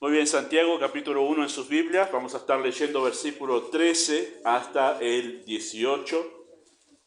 Muy bien, Santiago capítulo 1 en sus Biblias. Vamos a estar leyendo versículo 13 hasta el 18.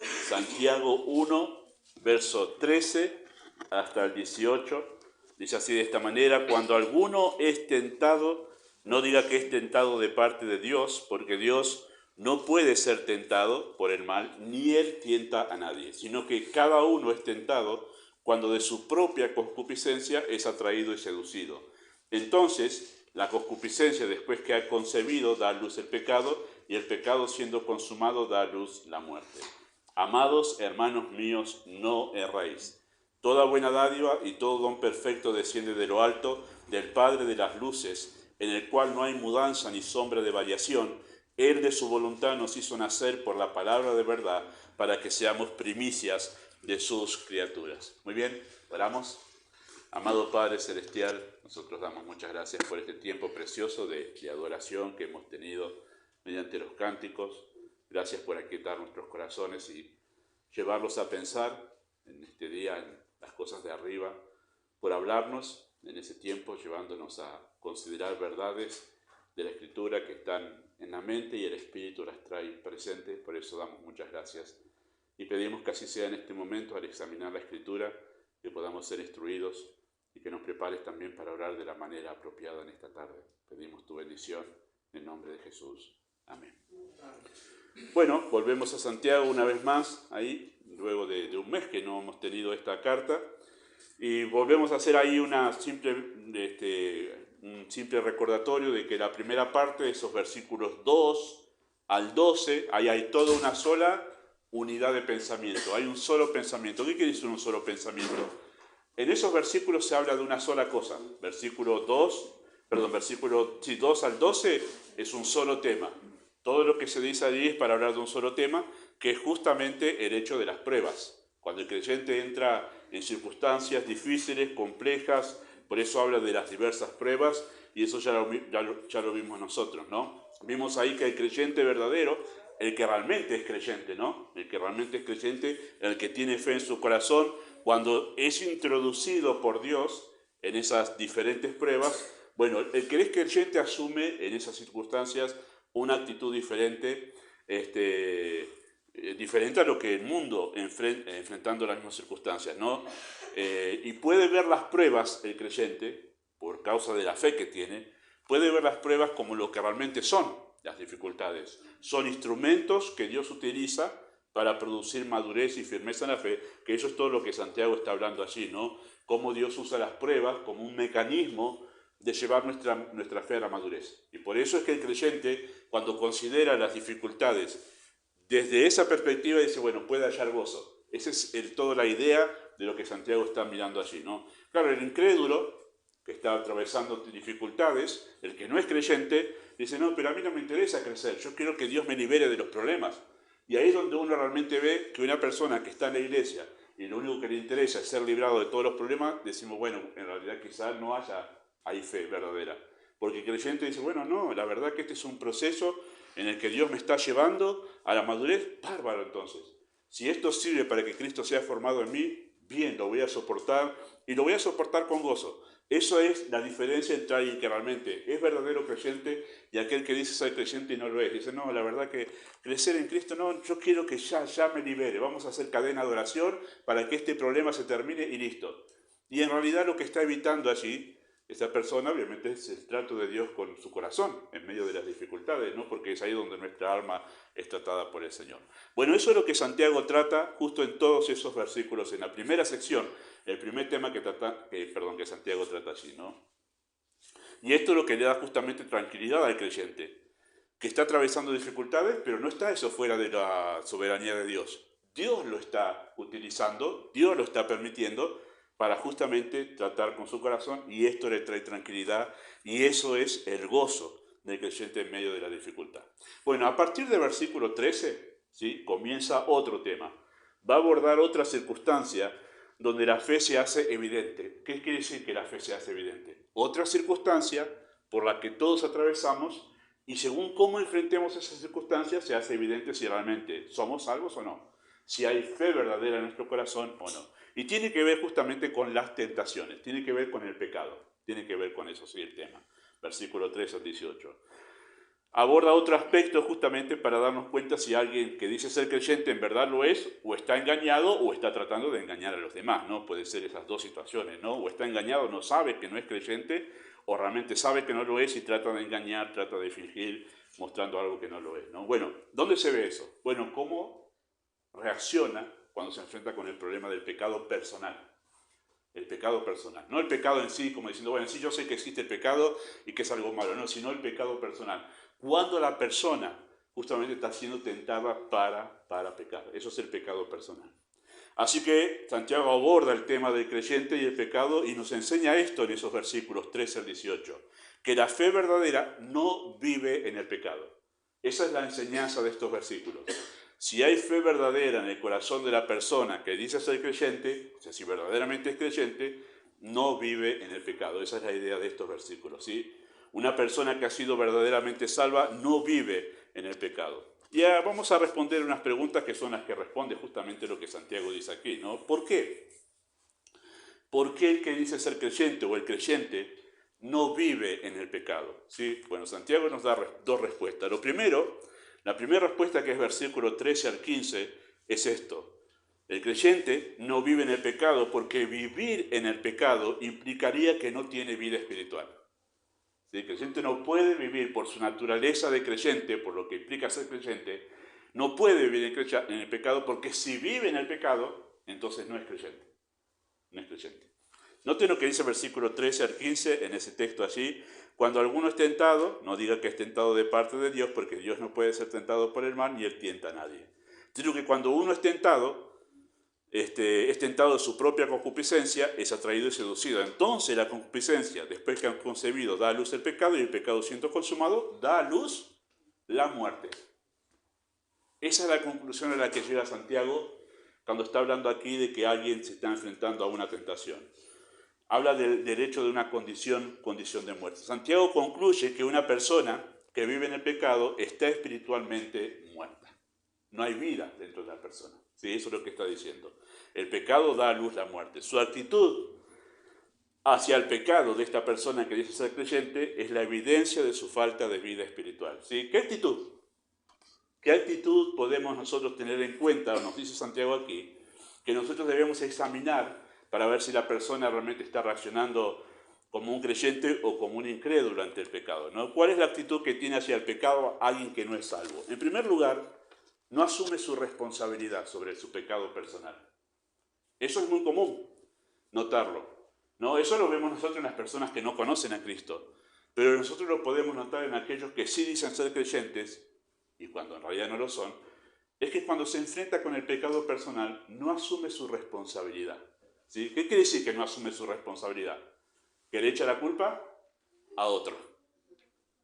Santiago 1, verso 13 hasta el 18. Dice así de esta manera: cuando alguno es tentado, no diga que es tentado de parte de Dios, porque Dios no puede ser tentado por el mal, ni Él tienta a nadie, sino que cada uno es tentado cuando de su propia concupiscencia es atraído y seducido. Entonces, la concupiscencia, después que ha concebido, da a luz el pecado, y el pecado, siendo consumado, da a luz la muerte. Amados hermanos míos, no erréis. Toda buena dádiva y todo don perfecto desciende de lo alto, del Padre de las luces, en el cual no hay mudanza ni sombra de variación. Él de su voluntad nos hizo nacer por la palabra de verdad, para que seamos primicias de sus criaturas. Muy bien, oramos. Amado Padre Celestial, nosotros damos muchas gracias por este tiempo precioso de adoración que hemos tenido mediante los cánticos. Gracias por aquietar nuestros corazones y llevarlos a pensar en este día en las cosas de arriba, por hablarnos en ese tiempo, llevándonos a considerar verdades de la Escritura que están en la mente y el Espíritu las trae presentes. Por eso damos muchas gracias y pedimos que así sea en este momento al examinar la Escritura, que podamos ser instruidos y que nos prepares también para orar de la manera apropiada en esta tarde. Pedimos tu bendición en el nombre de Jesús. Amén. Bueno, volvemos a Santiago una vez más, ahí, luego de un mes que no hemos tenido esta carta, y volvemos a hacer ahí un simple recordatorio de que la primera parte, esos versículos 2 al 12, ahí hay toda una sola unidad de pensamiento, hay un solo pensamiento. ¿Qué quiere decir un solo pensamiento? En esos versículos se habla de una sola cosa. Versículo 2 al 12 es un solo tema. Todo lo que se dice allí es para hablar de un solo tema, que es justamente el hecho de las pruebas. Cuando el creyente entra en circunstancias difíciles, complejas, por eso habla de las diversas pruebas, y eso ya lo vimos nosotros, ¿no? Vimos ahí que el creyente verdadero, el que realmente es creyente, ¿no? El que realmente es creyente, el que tiene fe en su corazón, cuando es introducido por Dios en esas diferentes pruebas, bueno, el que es creyente asume en esas circunstancias una actitud diferente, diferente a lo que el mundo enfrentando las mismas circunstancias, ¿no? Y puede ver las pruebas, el creyente, por causa de la fe que tiene, puede ver las pruebas como lo que realmente son las dificultades. Son instrumentos que Dios utiliza para producir madurez y firmeza en la fe, que eso es todo lo que Santiago está hablando allí, ¿no? Cómo Dios usa las pruebas como un mecanismo de llevar nuestra fe a la madurez. Y por eso es que el creyente, cuando considera las dificultades desde esa perspectiva, dice, bueno, puede hallar gozo. Esa es toda la idea de lo que Santiago está mirando allí, ¿no? Claro, el incrédulo, que está atravesando dificultades, el que no es creyente, dice, no, pero a mí no me interesa crecer, yo quiero que Dios me libere de los problemas. Y ahí es donde uno realmente ve que una persona que está en la iglesia y lo único que le interesa es ser librado de todos los problemas, decimos, bueno, en realidad quizás no hay fe verdadera. Porque el creyente dice, bueno, no, la verdad que este es un proceso en el que Dios me está llevando a la madurez, bárbaro entonces. Si esto sirve para que Cristo sea formado en mí, bien, lo voy a soportar y lo voy a soportar con gozo. Eso es la diferencia entre alguien que realmente es verdadero creyente y aquel que dice ser creyente y no lo es. Dice, no, la verdad que crecer en Cristo, no, yo quiero que ya me libere. Vamos a hacer cadena de oración para que este problema se termine y listo. Y en realidad lo que está evitando allí, esa persona obviamente es el trato de Dios con su corazón en medio de las dificultades, ¿no? Porque es ahí donde nuestra alma es tratada por el Señor. Bueno, eso es lo que Santiago trata justo en todos esos versículos. En la primera sección, el primer tema que Santiago trata allí, ¿no? Y esto es lo que le da justamente tranquilidad al creyente, que está atravesando dificultades, pero no está eso fuera de la soberanía de Dios. Dios lo está utilizando, Dios lo está permitiendo para justamente tratar con su corazón, y esto le trae tranquilidad, y eso es el gozo del creyente en medio de la dificultad. Bueno, a partir del versículo 13, ¿sí?, comienza otro tema. Va a abordar otra circunstancia donde la fe se hace evidente. ¿Qué quiere decir que la fe se hace evidente? Otra circunstancia por la que todos atravesamos, y según cómo enfrentemos esas circunstancias, se hace evidente si realmente somos salvos o no, si hay fe verdadera en nuestro corazón o no. Y tiene que ver justamente con las tentaciones, tiene que ver con el pecado, tiene que ver con eso, sí, el tema. versículo 3 al 18. Aborda otro aspecto justamente para darnos cuenta si alguien que dice ser creyente en verdad lo es, o está engañado, o está tratando de engañar a los demás, ¿no? Puede ser esas dos situaciones, ¿no? O está engañado, no sabe que no es creyente, o realmente sabe que no lo es y trata de engañar, trata de fingir, mostrando algo que no lo es, ¿no? Bueno, ¿dónde se ve eso? Bueno, ¿cómo reacciona cuando se enfrenta con el problema del pecado personal? El pecado personal, no el pecado en sí, como diciendo, bueno, sí yo sé que existe el pecado y que es algo malo, no, sino el pecado personal. Cuando la persona justamente está siendo tentada para pecar. Eso es el pecado personal. Así que Santiago aborda el tema del creyente y el pecado y nos enseña esto en esos versículos 13 al 18, que la fe verdadera no vive en el pecado. Esa es la enseñanza de estos versículos. Si hay fe verdadera en el corazón de la persona que dice ser creyente, o sea, si verdaderamente es creyente, no vive en el pecado. Esa es la idea de estos versículos, ¿sí? Una persona que ha sido verdaderamente salva no vive en el pecado. Ya vamos a responder unas preguntas que son las que responde justamente lo que Santiago dice aquí, ¿no? ¿Por qué? ¿Por qué el que dice ser creyente o el creyente no vive en el pecado? ¿Sí? Bueno, Santiago nos da dos respuestas. La primera respuesta, que es versículo 13 al 15, es esto. El creyente no vive en el pecado porque vivir en el pecado implicaría que no tiene vida espiritual. ¿Sí? El creyente no puede vivir por su naturaleza de creyente, por lo que implica ser creyente, no puede vivir en el pecado, porque si vive en el pecado, entonces no es creyente. No es creyente. Noten lo que dice el versículo 13 al 15 en ese texto allí. Cuando alguno es tentado, no diga que es tentado de parte de Dios, porque Dios no puede ser tentado por el mal, ni Él tienta a nadie. Sino que cuando uno es tentado de su propia concupiscencia, es atraído y seducido. Entonces la concupiscencia, después que han concebido, da a luz el pecado, y el pecado, siendo consumado, da a luz la muerte. Esa es la conclusión a la que llega Santiago cuando está hablando aquí de que alguien se está enfrentando a una tentación. Habla del derecho de una condición de muerte. Santiago concluye que una persona que vive en el pecado está espiritualmente muerta. No hay vida dentro de la persona. ¿Sí? Eso es lo que está diciendo. El pecado da a luz la muerte. Su actitud hacia el pecado de esta persona que dice ser creyente es la evidencia de su falta de vida espiritual. ¿Sí? ¿Qué actitud? ¿Qué actitud podemos nosotros tener en cuenta, nos dice Santiago aquí, que nosotros debemos examinar para ver si la persona realmente está reaccionando como un creyente o como un incrédulo ante el pecado, ¿no? ¿Cuál es la actitud que tiene hacia el pecado alguien que no es salvo? En primer lugar, no asume su responsabilidad sobre su pecado personal. Eso es muy común notarlo, ¿no? Eso lo vemos nosotros en las personas que no conocen a Cristo, pero nosotros lo podemos notar en aquellos que sí dicen ser creyentes, y cuando en realidad no lo son, es que cuando se enfrenta con el pecado personal no asume su responsabilidad. ¿Sí? ¿Qué quiere decir que no asume su responsabilidad? Que le echa la culpa a otro.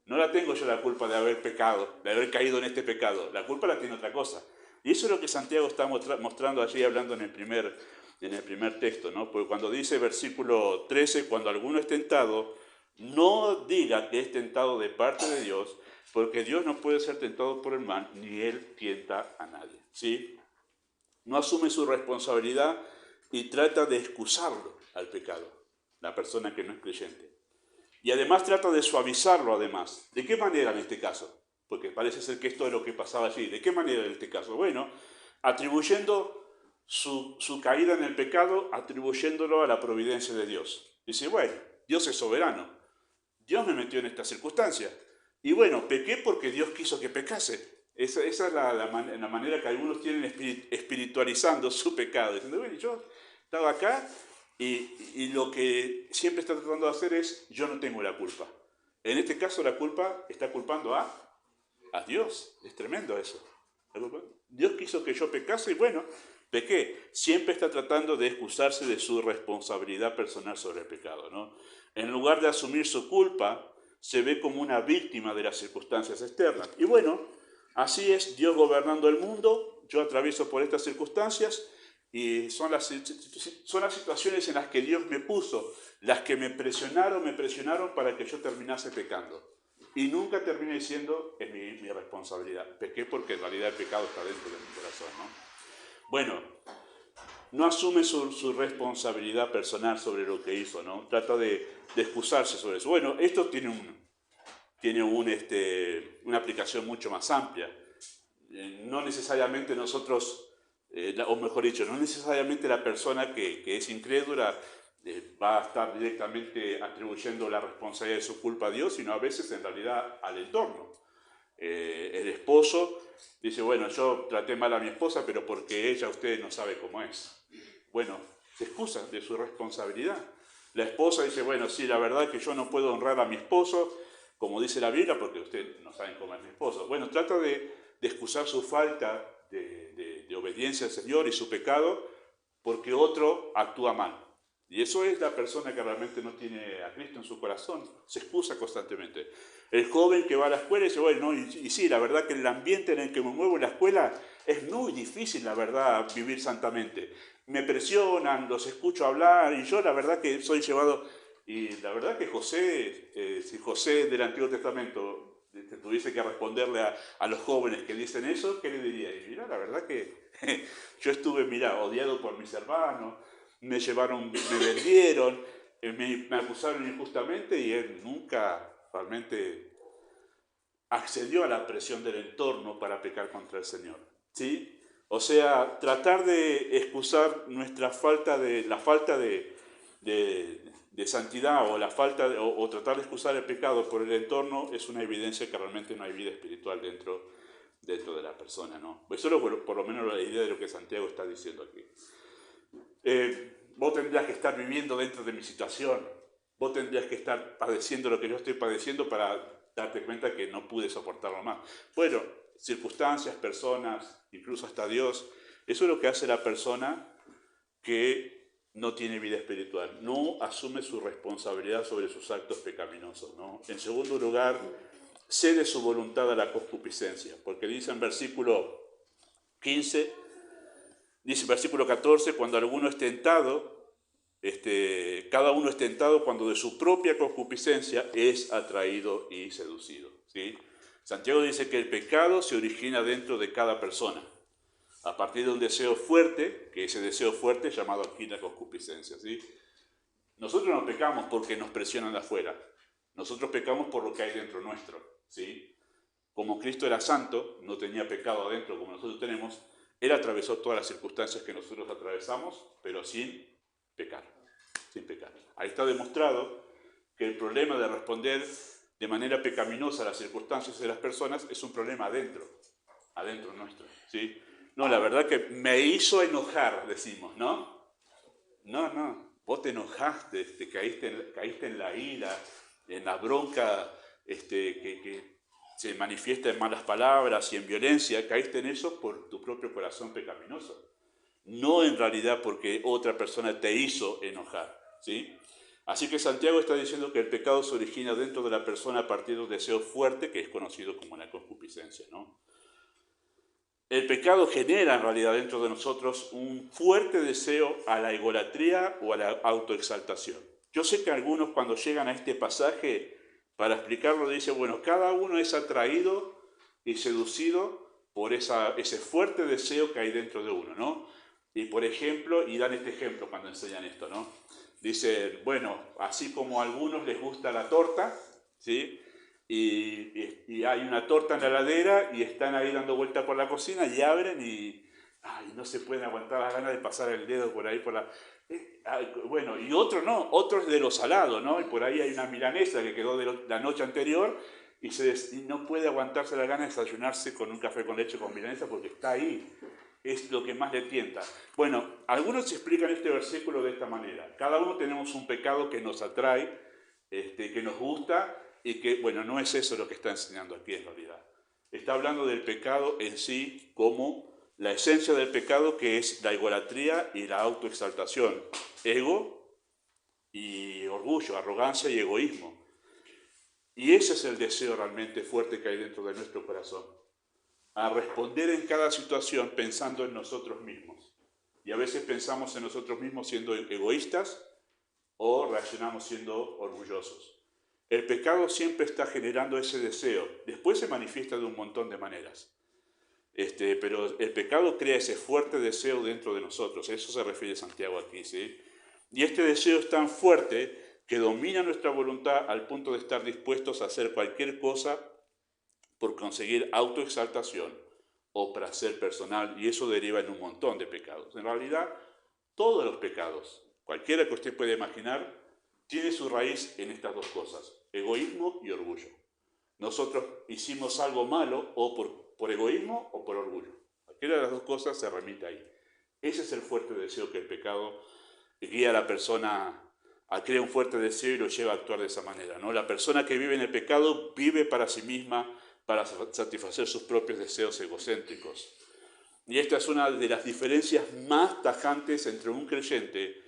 No la tengo yo la culpa de haber pecado, de haber caído en este pecado. La culpa la tiene otra cosa. Y eso es lo que Santiago está mostrando allí, hablando en el primer texto, ¿no? Porque cuando dice versículo 13, cuando alguno es tentado, no diga que es tentado de parte de Dios, porque Dios no puede ser tentado por el mal, ni Él tienta a nadie. ¿Sí? No asume su responsabilidad y trata de excusarlo al pecado, la persona que no es creyente. Y además trata de suavizarlo además. ¿De qué manera en este caso? Porque parece ser que esto es lo que pasaba allí. ¿De qué manera en este caso? Bueno, atribuyendo su caída en el pecado, atribuyéndolo a la providencia de Dios. Dice, bueno, Dios es soberano. Dios me metió en esta circunstancia. Y bueno, pequé porque Dios quiso que pecase. Esa es la manera que algunos tienen espiritualizando su pecado. Diciendo, bueno, yo estaba acá y lo que siempre está tratando de hacer es, yo no tengo la culpa. En este caso la culpa está culpando a Dios. Es tremendo eso. Dios quiso que yo pecase y bueno, pequé. Siempre está tratando de excusarse de su responsabilidad personal sobre el pecado, ¿no? En lugar de asumir su culpa, se ve como una víctima de las circunstancias externas. Y bueno, así es Dios gobernando el mundo. Yo atravieso por estas circunstancias y son las situaciones en las que Dios me puso, las que me presionaron para que yo terminase pecando. Y nunca terminé diciendo, es mi responsabilidad. Pequé porque en realidad el pecado está dentro de mi corazón, ¿no? Bueno, no asume su responsabilidad personal sobre lo que hizo, ¿no? Trata de excusarse sobre eso. Bueno, esto tiene tiene una aplicación mucho más amplia. No necesariamente nosotros, o mejor dicho, no necesariamente la persona que es incrédula va a estar directamente atribuyendo la responsabilidad de su culpa a Dios, sino a veces en realidad al entorno. El esposo dice, bueno, yo traté mal a mi esposa, pero porque ella, usted no sabe cómo es. Bueno, se excusa de su responsabilidad. La esposa dice, bueno, sí, la verdad es que yo no puedo honrar a mi esposo, como dice la Biblia, porque usted no sabe cómo es mi esposo. Bueno, trata de excusar su falta de obediencia al Señor y su pecado porque otro actúa mal. Y eso es la persona que realmente no tiene a Cristo en su corazón, se excusa constantemente. El joven que va a la escuela dice, bueno, y sí, la verdad que el ambiente en el que me muevo en la escuela es muy difícil, la verdad, vivir santamente. Me presionan, los escucho hablar y yo la verdad que soy llevado... Y la verdad que José, si José del Antiguo Testamento tuviese que responderle a los jóvenes que dicen eso, ¿qué le diría? Y mira, la verdad que yo estuve, mira, odiado por mis hermanos, me llevaron, me vendieron, me acusaron injustamente y él nunca realmente accedió a la presión del entorno para pecar contra el Señor, ¿sí? O sea, tratar de excusar nuestra falta de, la falta de santidad o, o tratar de excusar el pecado por el entorno es una evidencia que realmente no hay vida espiritual dentro de la persona, ¿no? Eso es por lo menos la idea de lo que Santiago está diciendo aquí. Vos tendrías que estar viviendo dentro de mi situación, vos tendrías que estar padeciendo lo que yo estoy padeciendo para darte cuenta que no pude soportarlo más. Bueno, circunstancias, personas, incluso hasta Dios, eso es lo que hace la persona que no tiene vida espiritual, no asume su responsabilidad sobre sus actos pecaminosos, ¿no? En segundo lugar, cede su voluntad a la concupiscencia, porque dice en versículo 15, dice versículo 14, cuando alguno es tentado, cada uno es tentado cuando de su propia concupiscencia es atraído y seducido, ¿sí? Santiago dice que el pecado se origina dentro de cada persona, a partir de un deseo fuerte, que ese deseo fuerte es llamado aquí la concupiscencia, ¿sí? Nosotros no pecamos porque nos presionan de afuera, nosotros pecamos por lo que hay dentro nuestro, ¿sí? Como Cristo era santo, no tenía pecado adentro como nosotros tenemos, Él atravesó todas las circunstancias que nosotros atravesamos, pero sin pecar, sin pecar. Ahí está demostrado que el problema de responder de manera pecaminosa a las circunstancias de las personas es un problema adentro nuestro, ¿sí? No, la verdad que me hizo enojar, decimos, ¿no? No, vos te enojaste, caíste en la ira, en la bronca que se manifiesta en malas palabras y en violencia, caíste en eso por tu propio corazón pecaminoso. No en realidad porque otra persona te hizo enojar, ¿sí? Así que Santiago está diciendo que el pecado se origina dentro de la persona a partir de un deseo fuerte que es conocido como la concupiscencia, ¿no? El pecado genera en realidad dentro de nosotros un fuerte deseo a la egolatría o a la autoexaltación. Yo sé que algunos cuando llegan a este pasaje, para explicarlo, dicen, bueno, cada uno es atraído y seducido por ese fuerte deseo que hay dentro de uno, ¿no? Y por ejemplo, y dan este ejemplo cuando enseñan esto, ¿no? Dicen, bueno, así como a algunos les gusta la torta, ¿sí? Y hay una torta en la heladera y están ahí dando vuelta por la cocina y abren y no se pueden aguantar las ganas de pasar el dedo por ahí por la... bueno, y otro no, otro es de lo salado, ¿no? Y por ahí hay una milanesa que quedó de la noche anterior y no puede aguantarse las ganas de desayunarse con un café con leche con milanesa porque está ahí. Es lo que más le tienta. Bueno, algunos explican este versículo de esta manera. Cada uno tenemos un pecado que nos atrae, que nos gusta y que, bueno, no es eso lo que está enseñando aquí en realidad. Está hablando del pecado en sí como la esencia del pecado, que es la egolatría y la autoexaltación. Ego y orgullo, arrogancia y egoísmo. Y ese es el deseo realmente fuerte que hay dentro de nuestro corazón. A responder en cada situación pensando en nosotros mismos. Y a veces pensamos en nosotros mismos siendo egoístas o reaccionamos siendo orgullosos. El pecado siempre está generando ese deseo. Después se manifiesta de un montón de maneras. Pero el pecado crea ese fuerte deseo dentro de nosotros. A eso se refiere Santiago aquí, ¿sí? Y este deseo es tan fuerte que domina nuestra voluntad al punto de estar dispuestos a hacer cualquier cosa por conseguir autoexaltación o placer personal, y eso deriva en un montón de pecados. En realidad, todos los pecados, cualquiera que usted pueda imaginar, tiene su raíz en estas dos cosas, egoísmo y orgullo. Nosotros hicimos algo malo o por egoísmo o por orgullo. Cualquiera de las dos cosas se remite ahí. Ese es el fuerte deseo que el pecado guía a la persona a crear un fuerte deseo y lo lleva a actuar de esa manera, ¿no? La persona que vive en el pecado vive para sí misma, para satisfacer sus propios deseos egocéntricos. Y esta es una de las diferencias más tajantes entre un creyente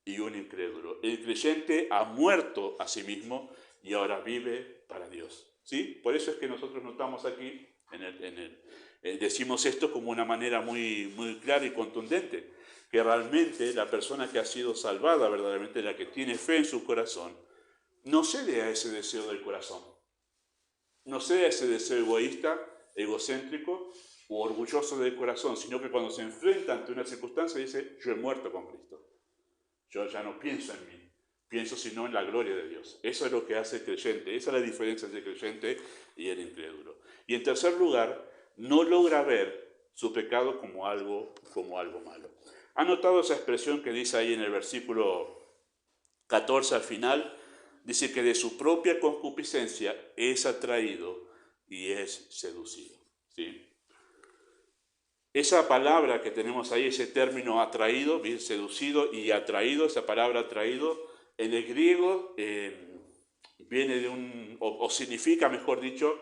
y un incrédulo. El creyente ha muerto a sí mismo y ahora vive para Dios, ¿sí? Por eso es que nosotros notamos aquí, decimos esto como una manera muy, muy clara y contundente, que realmente la persona que ha sido salvada, verdaderamente la que tiene fe en su corazón, no cede a ese deseo del corazón, no cede a ese deseo egoísta, egocéntrico o orgulloso del corazón, sino que cuando se enfrenta ante una circunstancia dice, yo he muerto con Cristo, yo ya no pienso en mí, pienso sino en la gloria de Dios. Eso es lo que hace el creyente, esa es la diferencia entre el creyente y el incrédulo. Y en tercer lugar, no logra ver su pecado como algo malo. ¿Ha notado esa expresión que dice ahí en el versículo 14 al final? Dice que de su propia concupiscencia es atraído y es seducido, ¿sí? Esa palabra que tenemos ahí, ese término atraído, bien seducido y atraído, esa palabra atraído, en el griego viene de o significa, mejor dicho,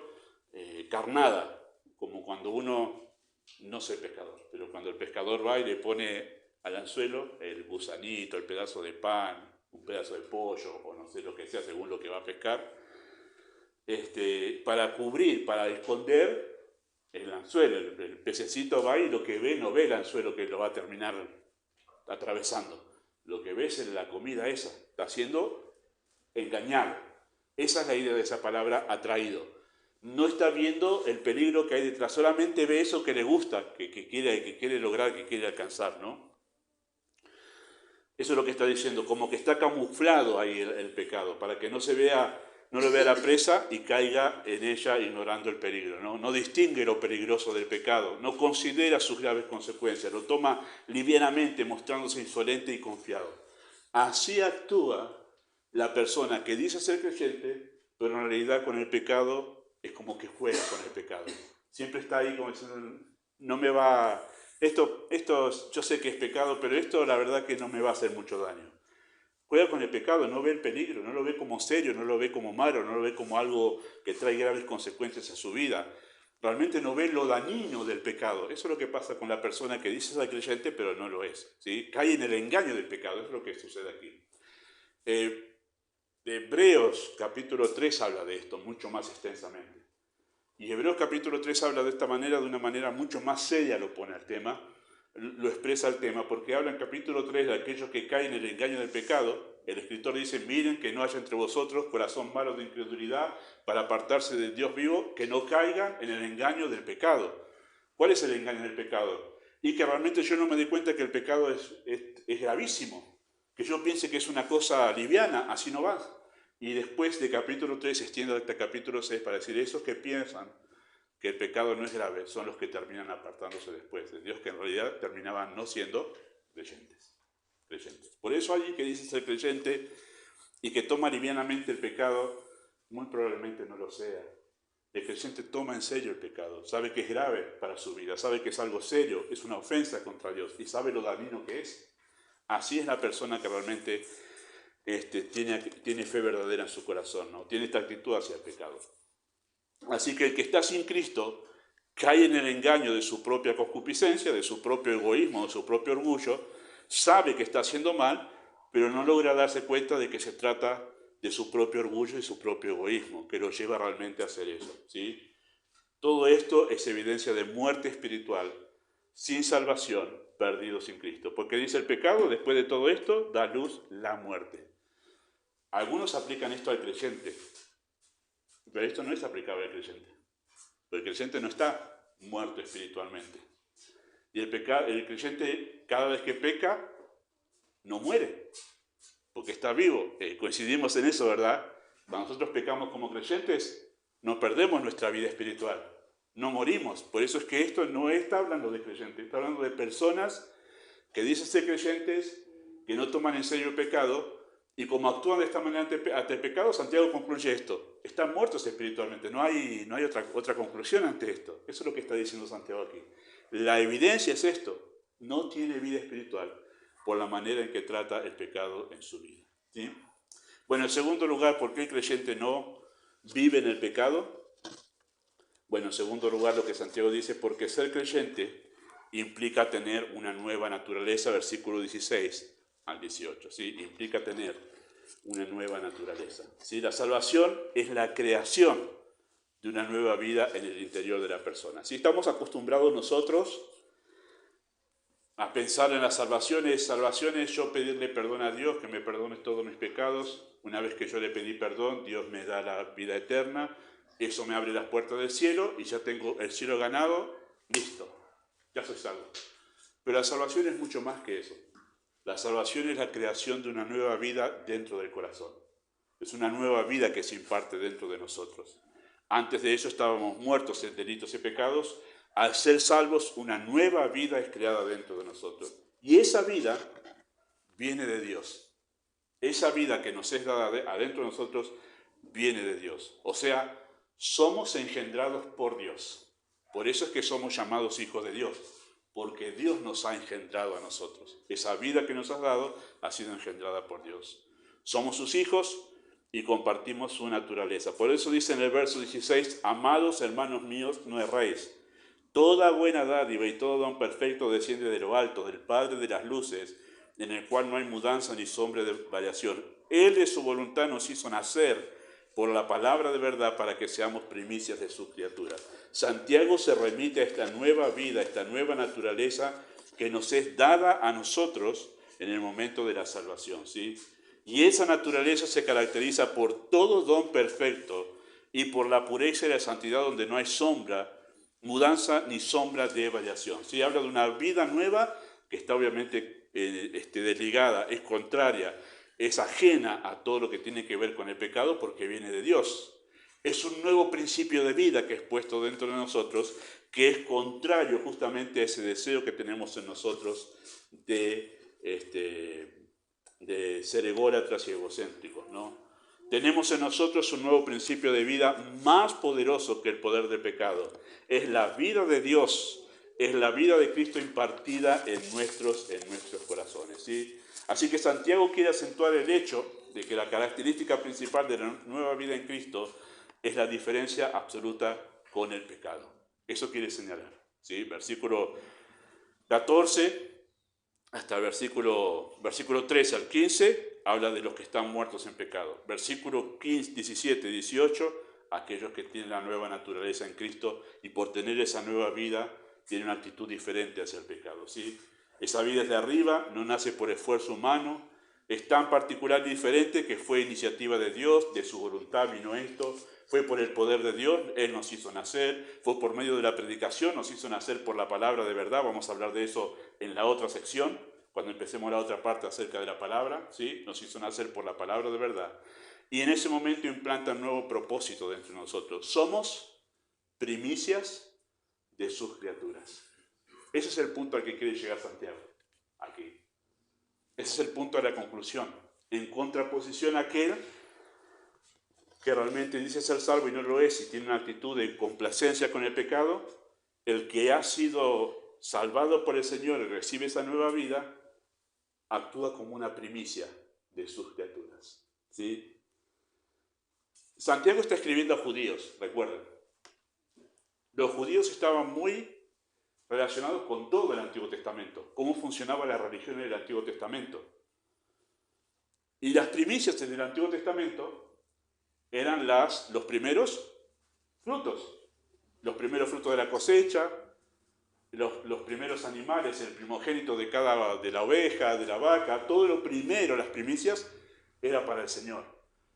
carnada, como cuando uno, no soy pescador, pero cuando el pescador va y le pone al anzuelo el gusanito, el pedazo de pan, un pedazo de pollo, o no sé lo que sea, según lo que va a pescar, para cubrir, para esconder el anzuelo. El pececito va y lo que ve, no ve el anzuelo que lo va a terminar atravesando. Lo que ve es la comida esa, está siendo engañado. Esa es la idea de esa palabra atraído. No está viendo el peligro que hay detrás, solamente ve eso que le gusta, que quiere lograr, que quiere alcanzar, ¿no? Eso es lo que está diciendo, como que está camuflado ahí el pecado, para que no lo vea la presa y caiga en ella ignorando el peligro, ¿no? No distingue lo peligroso del pecado, no considera sus graves consecuencias, lo toma livianamente, mostrándose insolente y confiado. Así actúa la persona que dice ser creyente, pero en realidad con el pecado es como que juega con el pecado. Siempre está ahí como diciendo, no me va... Esto yo sé que es pecado, pero esto la verdad que no me va a hacer mucho daño. Juega con el pecado, no ve el peligro, no lo ve como serio, no lo ve como malo, no lo ve como algo que trae graves consecuencias a su vida. Realmente no ve lo dañino del pecado. Eso es lo que pasa con la persona que dice ser creyente, pero no lo es, ¿sí? Cae en el engaño del pecado, eso es lo que sucede aquí. Hebreos capítulo 3 habla de esto mucho más extensamente. Y Hebreos capítulo 3 habla de una manera mucho más seria lo pone al tema, lo expresa el tema, porque habla en capítulo 3 de aquellos que caen en el engaño del pecado. El escritor dice, miren que no haya entre vosotros corazón malo de incredulidad para apartarse del Dios vivo, que no caigan en el engaño del pecado. ¿Cuál es el engaño del pecado? Y que realmente yo no me di cuenta que el pecado es gravísimo, que yo piense que es una cosa liviana, así no va. Y después de capítulo 3 se extiende hasta capítulo 6 para decir, esos que piensan que el pecado no es grave son los que terminan apartándose después de Dios, que en realidad terminaban no siendo creyentes. Por eso alguien que dice ser creyente y que toma livianamente el pecado, muy probablemente no lo sea. El creyente toma en serio el pecado, sabe que es grave para su vida, sabe que es algo serio, es una ofensa contra Dios y sabe lo dañino que es. Así es la persona que realmente tiene fe verdadera en su corazón, ¿no? Tiene esta actitud hacia el pecado. Así que el que está sin Cristo cae en el engaño de su propia concupiscencia, de su propio egoísmo, de su propio orgullo, sabe que está haciendo mal, pero no logra darse cuenta de que se trata de su propio orgullo y su propio egoísmo, que lo lleva realmente a hacer eso, ¿sí? Todo esto es evidencia de muerte espiritual, sin salvación, perdido sin Cristo. Porque dice el pecado, después de todo esto, da luz la muerte. Algunos aplican esto al creyente, pero esto no es aplicable al creyente. Porque el creyente no está muerto espiritualmente. Y el creyente, cada vez que peca, no muere. porque está vivo. Coincidimos en eso, ¿verdad? Cuando nosotros pecamos como creyentes, no perdemos nuestra vida espiritual, no morimos. Por eso es que esto no está hablando de creyentes, está hablando de personas que dicen ser creyentes, que no toman en serio el pecado, y como actúan de esta manera ante el pecado, Santiago concluye esto: están muertos espiritualmente, no hay otra conclusión ante esto. Eso es lo que está diciendo Santiago aquí. La evidencia es esto: no tiene vida espiritual por la manera en que trata el pecado en su vida, ¿sí? Bueno, en segundo lugar, ¿por qué el creyente no vive en el pecado? Bueno, en segundo lugar, lo que Santiago dice: porque ser creyente implica tener una nueva naturaleza, versículo 16 al 18, ¿sí? Implica tener una nueva naturaleza, ¿sí? La salvación es la creación de una nueva vida en el interior de la persona. Si estamos acostumbrados nosotros a pensar en las salvaciones yo pedirle perdón a Dios, que me perdone todos mis pecados. Una vez que yo le pedí perdón, Dios me da la vida eterna, eso me abre las puertas del cielo y ya tengo el cielo ganado, listo, ya soy salvo. Pero la salvación es mucho más que eso. La salvación es la creación de una nueva vida dentro del corazón. Es una nueva vida que se imparte dentro de nosotros. Antes de eso estábamos muertos en delitos y pecados. Al ser salvos, una nueva vida es creada dentro de nosotros. Y esa vida viene de Dios. Esa vida que nos es dada adentro de nosotros viene de Dios. O sea, somos engendrados por Dios. Por eso es que somos llamados hijos de Dios, porque Dios nos ha engendrado a nosotros. Esa vida que nos ha dado ha sido engendrada por Dios. Somos sus hijos y compartimos su naturaleza. Por eso dice en el verso 16: amados hermanos míos, no erréis. Toda buena dádiva y todo don perfecto desciende de lo alto, del Padre de las luces, en el cual no hay mudanza ni sombra de variación. Él de su voluntad nos hizo nacer por la palabra de verdad para que seamos primicias de sus criaturas. Santiago se remite a esta nueva vida, a esta nueva naturaleza que nos es dada a nosotros en el momento de la salvación, ¿sí? Y esa naturaleza se caracteriza por todo don perfecto y por la pureza y la santidad, donde no hay sombra, mudanza ni sombra de variación, ¿sí? Habla de una vida nueva que está obviamente desligada, es contraria, es ajena a todo lo que tiene que ver con el pecado, porque viene de Dios. Es un nuevo principio de vida que es puesto dentro de nosotros, que es contrario justamente a ese deseo que tenemos en nosotros de ser ególatras y egocéntricos, ¿no? Tenemos en nosotros un nuevo principio de vida más poderoso que el poder del pecado. Es la vida de Dios, es la vida de Cristo impartida en nuestros corazones, ¿sí? Así que Santiago quiere acentuar el hecho de que la característica principal de la nueva vida en Cristo es la diferencia absoluta con el pecado. Eso quiere señalar, ¿sí? Versículo 14 hasta el versículo 13 al 15 habla de los que están muertos en pecado. Versículo 15, 17 y 18, aquellos que tienen la nueva naturaleza en Cristo y por tener esa nueva vida tienen una actitud diferente hacia el pecado, ¿sí? Esa vida es de arriba, no nace por esfuerzo humano, es tan particular y diferente que fue iniciativa de Dios, de su voluntad vino esto, fue por el poder de Dios, Él nos hizo nacer, fue por medio de la predicación, nos hizo nacer por la palabra de verdad. Vamos a hablar de eso en la otra sección, cuando empecemos la otra parte acerca de la palabra, ¿sí? Nos hizo nacer por la palabra de verdad. Y en ese momento implanta un nuevo propósito dentro de nosotros. Somos primicias de sus criaturas. Ese es el punto al que quiere llegar Santiago, aquí. Ese es el punto de la conclusión. En contraposición a aquel que realmente dice ser salvo y no lo es, y tiene una actitud de complacencia con el pecado, el que ha sido salvado por el Señor y recibe esa nueva vida, actúa como una primicia de sus criaturas, ¿sí? Santiago está escribiendo a judíos, recuerden. Los judíos estaban muy relacionados con todo el Antiguo Testamento, cómo funcionaba la religión en el Antiguo Testamento. Y las primicias en el Antiguo Testamento eran los primeros frutos de la cosecha, los primeros animales, el primogénito de la oveja, de la vaca, todo lo primero, las primicias, era para el Señor.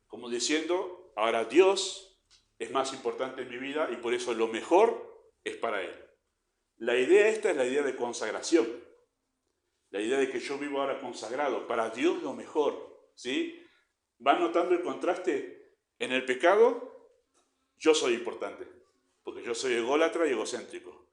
Como diciendo, ahora Dios es más importante en mi vida y por eso lo mejor es para Él. La idea esta es la idea de consagración. La idea de que yo vivo ahora consagrado, para Dios lo mejor. ¿sí? ¿Van notando el contraste? En el pecado, yo soy importante, porque yo soy ególatra y egocéntrico.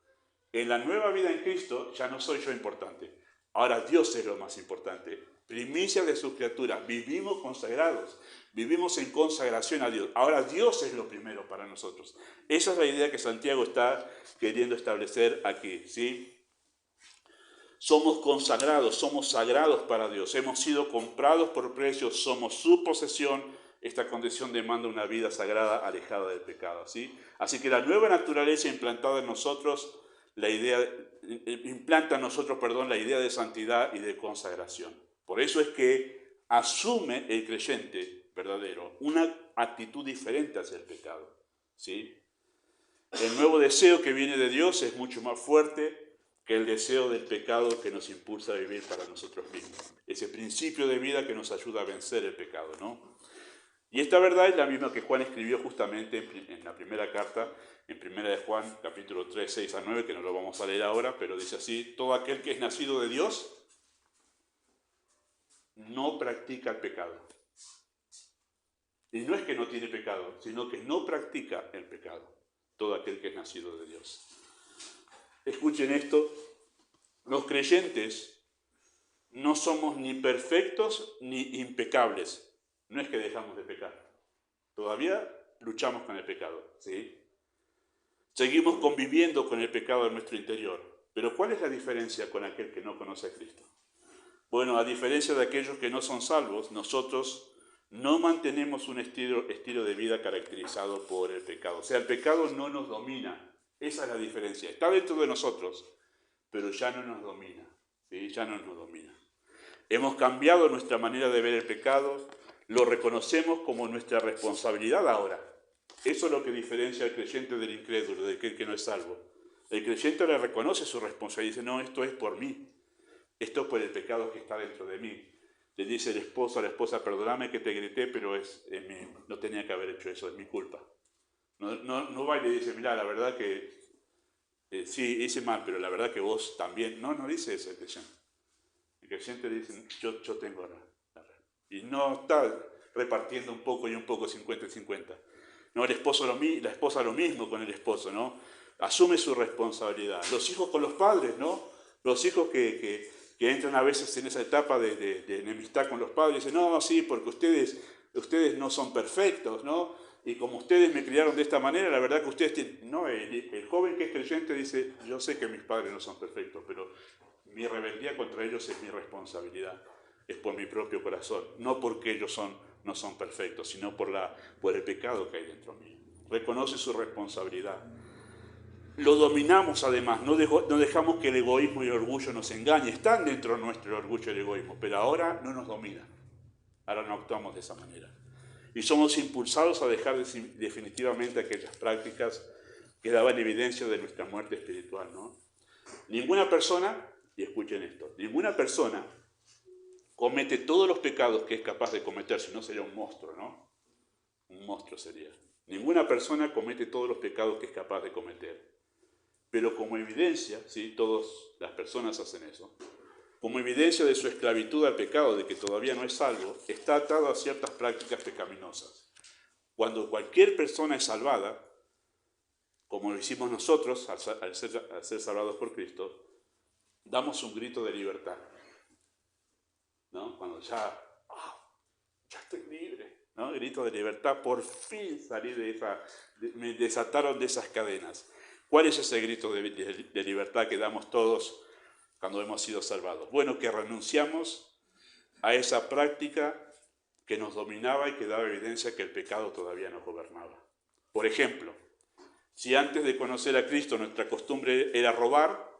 En la nueva vida en Cristo, ya no soy yo importante. Ahora Dios es lo más importante. Primicia de sus criaturas. Vivimos consagrados. Vivimos en consagración a Dios. Ahora Dios es lo primero para nosotros. Esa es la idea que Santiago está queriendo establecer aquí, ¿sí? Somos consagrados, somos sagrados para Dios. Hemos sido comprados por precio, somos su posesión. Esta condición demanda una vida sagrada alejada del pecado, ¿sí? Así que la nueva naturaleza implantada en nosotros, implanta en nosotros, la idea de santidad y de consagración. Por eso es que asume el creyente verdadero una actitud diferente hacia el pecado, ¿sí? El nuevo deseo que viene de Dios es mucho más fuerte que el deseo del pecado que nos impulsa a vivir para nosotros mismos. Ese principio de vida que nos ayuda a vencer el pecado, ¿no? Y esta verdad es la misma que Juan escribió justamente en la primera carta, en 1 de Juan, capítulo 3, 6 a 9, que no lo vamos a leer ahora, pero dice así: todo aquel que es nacido de Dios no practica el pecado. Y no es que no tiene pecado, sino que no practica el pecado, todo aquel que es nacido de Dios. Escuchen esto, los creyentes no somos ni perfectos ni impecables. No es que dejamos de pecar, todavía luchamos con el pecado, ¿sí? Seguimos conviviendo con el pecado en nuestro interior. Pero ¿cuál es la diferencia con aquel que no conoce a Cristo? Bueno, a diferencia de aquellos que no son salvos, nosotros no mantenemos un estilo de vida caracterizado por el pecado. O sea, el pecado no nos domina. Esa es la diferencia. Está dentro de nosotros, pero ya no nos domina, ¿sí? Ya no nos domina. Hemos cambiado nuestra manera de ver el pecado, lo reconocemos como nuestra responsabilidad ahora. Eso es lo que diferencia al creyente del incrédulo, de aquel que no es salvo. El creyente le reconoce su responsabilidad y dice: no, esto es por mí, esto es por el pecado que está dentro de mí. Le dice el esposo a la esposa: perdóname que te grité, pero no tenía que haber hecho eso, es mi culpa. No va y le dice: mira, la verdad que sí, hice mal, pero la verdad que vos también. No dice eso el creyente. El creyente dice: yo tengo la. Y no está repartiendo un poco y un poco, 50-50. No, la esposa lo mismo con el esposo, ¿no? Asume su responsabilidad. Los hijos con los padres, ¿no? Los hijos que entran a veces en esa etapa de enemistad con los padres, dicen: no, sí, porque ustedes no son perfectos, ¿no? Y como ustedes me criaron de esta manera, la verdad que ustedes tienen. No, el joven que es creyente dice: yo sé que mis padres no son perfectos, pero mi rebeldía contra ellos es mi responsabilidad. Es por mi propio corazón, no porque ellos no son perfectos, sino por el pecado que hay dentro mío. Reconoce su responsabilidad. Lo dominamos además, no dejamos que el egoísmo y el orgullo nos engañen. Están dentro nuestro el orgullo y el egoísmo, pero ahora no nos dominan. Ahora no actuamos de esa manera. Y somos impulsados a dejar definitivamente aquellas prácticas que daban evidencia de nuestra muerte espiritual, ¿no? Ninguna persona, y escuchen esto, ninguna persona comete todos los pecados que es capaz de cometer, si no sería un monstruo, ¿no? Un monstruo sería. Ninguna persona comete todos los pecados que es capaz de cometer. Pero como evidencia, ¿sí? Todas las personas hacen eso, como evidencia de su esclavitud al pecado, de que todavía no es salvo, está atado a ciertas prácticas pecaminosas. Cuando cualquier persona es salvada, como lo hicimos nosotros al ser salvados por Cristo, damos un grito de libertad, ¿no? Cuando ya estoy libre, ¿no? Grito de libertad, por fin salí me desataron de esas cadenas. ¿Cuál es ese grito de libertad que damos todos cuando hemos sido salvados? Bueno, que renunciamos a esa práctica que nos dominaba y que daba evidencia que el pecado todavía nos gobernaba. Por ejemplo, si antes de conocer a Cristo nuestra costumbre era robar,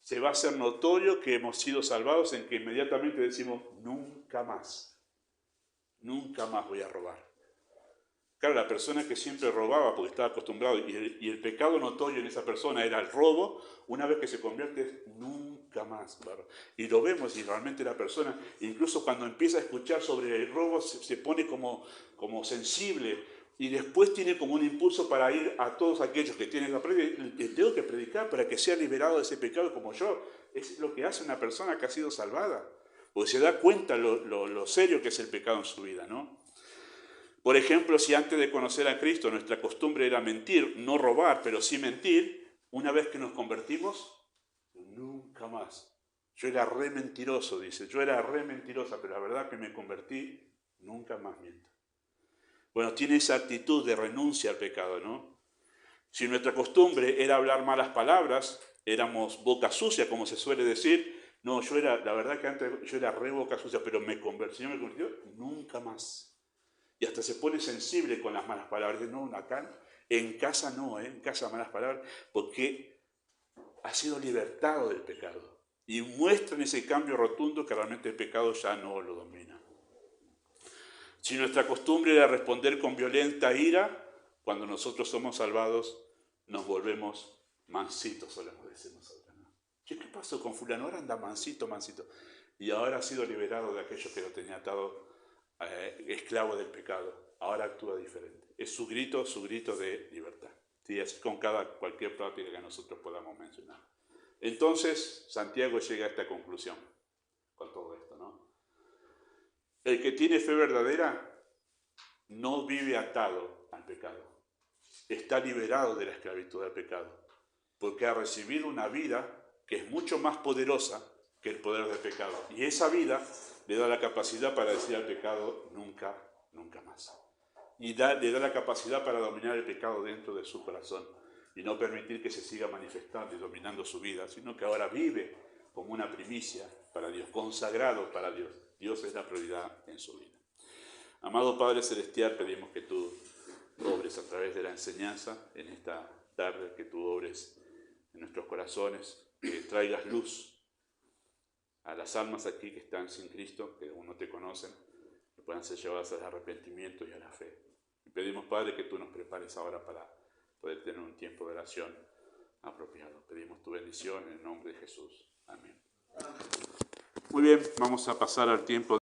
se va a hacer notorio que hemos sido salvados en que inmediatamente decimos: nunca más voy a robar. Claro, la persona que siempre robaba porque estaba acostumbrado y el pecado notorio en esa persona era el robo, una vez que se convierte es nunca más, claro. Y lo vemos, y realmente la persona, incluso cuando empieza a escuchar sobre el robo, se pone como sensible, y después tiene como un impulso para ir a todos aquellos que tienen la predica, tengo que predicar para que sea liberado de ese pecado como yo. Es lo que hace una persona que ha sido salvada. porque se da cuenta lo serio que es el pecado en su vida, ¿no? Por ejemplo, si antes de conocer a Cristo nuestra costumbre era mentir, no robar, pero sí mentir, una vez que nos convertimos, nunca más. Yo era re mentiroso, dice, yo era re mentirosa, pero la verdad que me convertí, nunca más miento. Bueno, tiene esa actitud de renuncia al pecado, ¿no? Si nuestra costumbre era hablar malas palabras, éramos boca sucia, como se suele decir, no, la verdad que antes yo era re boca sucia, pero me convertí, nunca más. Y hasta se pone sensible con las malas palabras. No, acá, en casa no, en casa malas palabras, porque ha sido libertado del pecado. Y muestran ese cambio rotundo que realmente el pecado ya no lo domina. Si nuestra costumbre era responder con violenta ira, cuando nosotros somos salvados, nos volvemos mansitos, solemos decir nosotros, ¿no? ¿Qué pasó con fulano? Ahora anda mansito, mansito. Y ahora ha sido liberado de aquello que lo tenía atado, esclavo del pecado. Ahora actúa diferente. Es su grito de libertad. ¿Sí? Así con cualquier práctica que nosotros podamos mencionar. Entonces, Santiago llega a esta conclusión con todo esto, ¿no? El que tiene fe verdadera no vive atado al pecado. Está liberado de la esclavitud del pecado, porque ha recibido una vida que es mucho más poderosa que el poder del pecado. Y esa vida le da la capacidad para decir al pecado nunca, nunca más. Y le da la capacidad para dominar el pecado dentro de su corazón y no permitir que se siga manifestando y dominando su vida, sino que ahora vive como una primicia para Dios, consagrado para Dios. Dios es la prioridad en su vida. Amado Padre Celestial, pedimos que tú obres a través de la enseñanza en esta tarde, que tú obres en nuestros corazones, que traigas luz a las almas aquí que están sin Cristo, que aún no te conocen, que puedan ser llevadas al arrepentimiento y a la fe. Y pedimos, Padre, que tú nos prepares ahora para poder tener un tiempo de oración apropiado. Pedimos tu bendición en el nombre de Jesús. Amén. Muy bien, vamos a pasar al tiempo